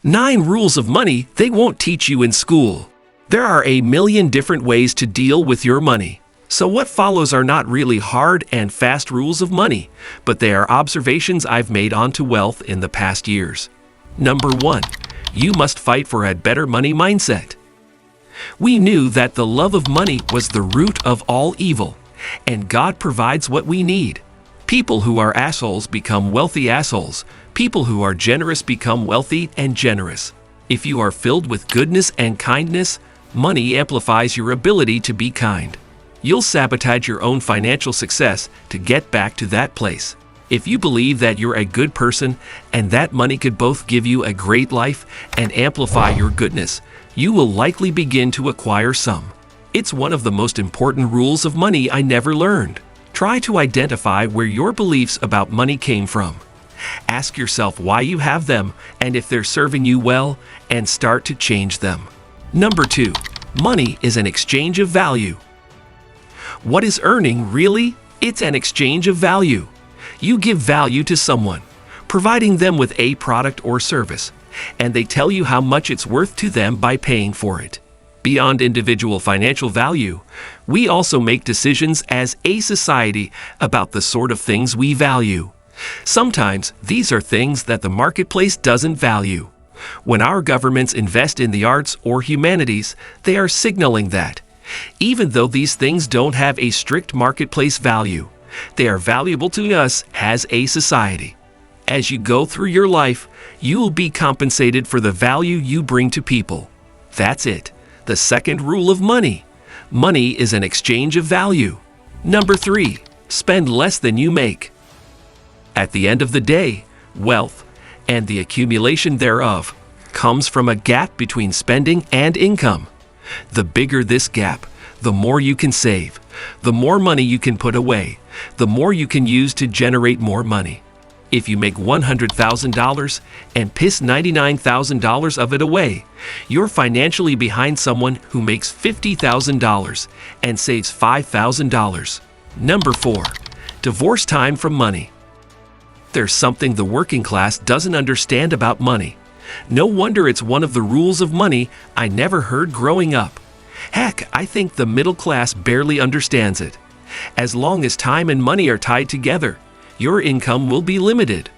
9 rules of money they won't teach you in school. There are a million different ways to deal with your money. So what follows are not really hard and fast rules of money, but they are observations I've made onto wealth in the past years. Number 1. You must fight for a better money mindset. We knew that the love of money was the root of all evil, and God provides what we need. People who are assholes become wealthy assholes. People who are generous become wealthy and generous. If you are filled with goodness and kindness, money amplifies your ability to be kind. You'll sabotage your own financial success to get back to that place. If you believe that you're a good person and that money could both give you a great life and amplify your goodness, you will likely begin to acquire some. It's one of the most important rules of money I never learned. Try to identify where your beliefs about money came from. Ask yourself why you have them and if they're serving you well, and start to change them. Number 2. Money is an exchange of value. What is earning really? It's an exchange of value. You give value to someone, providing them with a product or service, and they tell you how much it's worth to them by paying for it. Beyond individual financial value, we also make decisions as a society about the sort of things we value. Sometimes these are things that the marketplace doesn't value. When our governments invest in the arts or humanities, they are signaling that, even though these things don't have a strict marketplace value, they are valuable to us as a society. As you go through your life, you will be compensated for the value you bring to people. That's it. The second rule of money. Money is an exchange of value. Number 3. Spend less than you make. At the end of the day, wealth, and the accumulation thereof, comes from a gap between spending and income. The bigger this gap, the more you can save, the more money you can put away, the more you can use to generate more money. If you make $100,000 and piss $99,000 of it away, you're financially behind someone who makes $50,000 and saves $5,000. Number 4. Divorce time from money. There's something the working class doesn't understand about money. No wonder it's one of the rules of money I never heard growing up. Heck, I think the middle class barely understands it. As long as time and money are tied together, your income will be limited.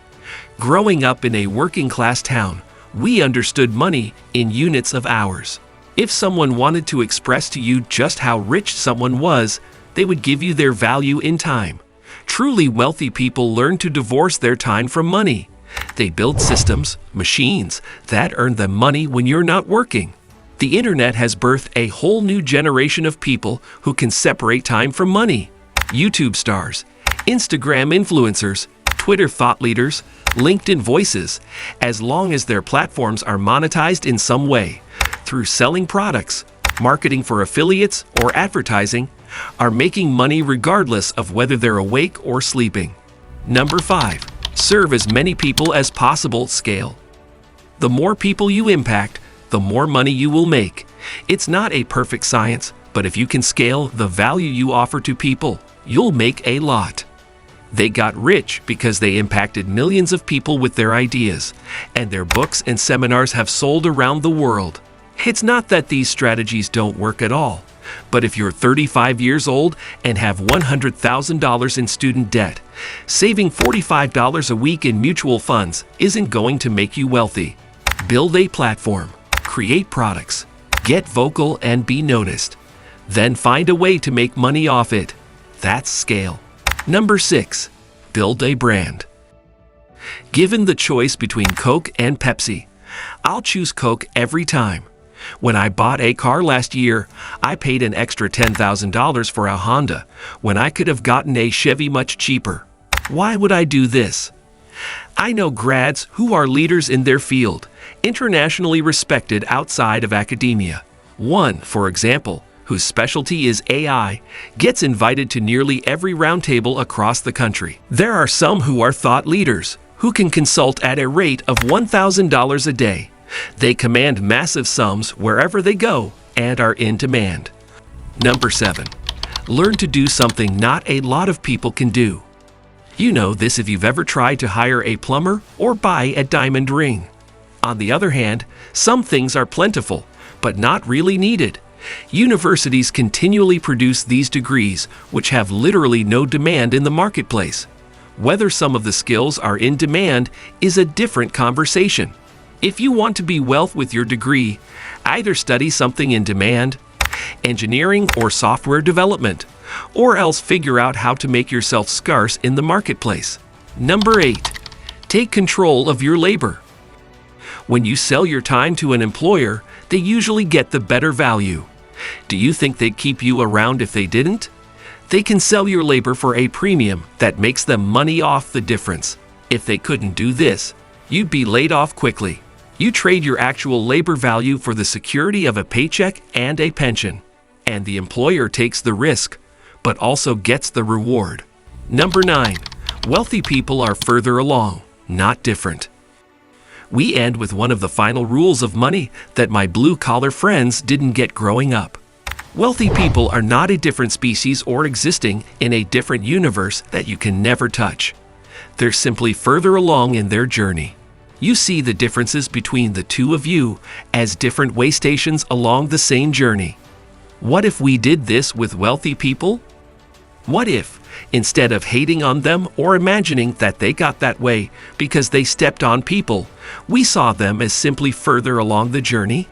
Growing up in a working class town, we understood money in units of hours. If someone wanted to express to you just how rich someone was, they would give you their value in time. Truly wealthy people learn to divorce their time from money. They build systems, machines, that earn them money when you're not working. The internet has birthed a whole new generation of people who can separate time from money. YouTube stars, Instagram influencers, Twitter thought leaders, LinkedIn voices, as long as their platforms are monetized in some way, through selling products, marketing for affiliates, or advertising, are making money regardless of whether they're awake or sleeping. Number 5. Serve as many people as possible. Scale. The more people you impact, the more money you will make. It's not a perfect science, but if you can scale the value you offer to people, you'll make a lot. They got rich because they impacted millions of people with their ideas, and their books and seminars have sold around the world. It's not that these strategies don't work at all, but if you're 35 years old and have $100,000 in student debt, saving $45 a week in mutual funds isn't going to make you wealthy. Build a platform, create products, get vocal and be noticed. Then find a way to make money off it. That's scale. Number 6. Build a brand. Given the choice between Coke and Pepsi, I'll choose Coke every time. When I bought a car last year, I paid an extra $10,000 for a Honda when I could have gotten a Chevy much cheaper. Why would I do this? I know grads who are leaders in their field, internationally respected outside of academia. One, for example, whose specialty is AI, gets invited to nearly every roundtable across the country. There are some who are thought leaders, who can consult at a rate of $1,000 a day. They command massive sums wherever they go and are in demand. Number 7. Learn to do something not a lot of people can do. You know this if you've ever tried to hire a plumber or buy a diamond ring. On the other hand, some things are plentiful, but not really needed. Universities continually produce these degrees, which have literally no demand in the marketplace. Whether some of the skills are in demand is a different conversation. If you want to be wealth with your degree, either study something in demand, engineering or software development, or else figure out how to make yourself scarce in the marketplace. Number 8. Take control of your labor. When you sell your time to an employer, they usually get the better value. Do you think they'd keep you around if they didn't? They can sell your labor for a premium that makes them money off the difference. If they couldn't do this, you'd be laid off quickly. You trade your actual labor value for the security of a paycheck and a pension. And the employer takes the risk, but also gets the reward. Number 9. Wealthy people are further along, not different. We end with one of the final rules of money that my blue-collar friends didn't get growing up. Wealthy people are not a different species or existing in a different universe that you can never touch. They're simply further along in their journey. You see the differences between the two of you as different way stations along the same journey. What if we did this with wealthy people? What if, instead of hating on them or imagining that they got that way because they stepped on people, we saw them as simply further along the journey?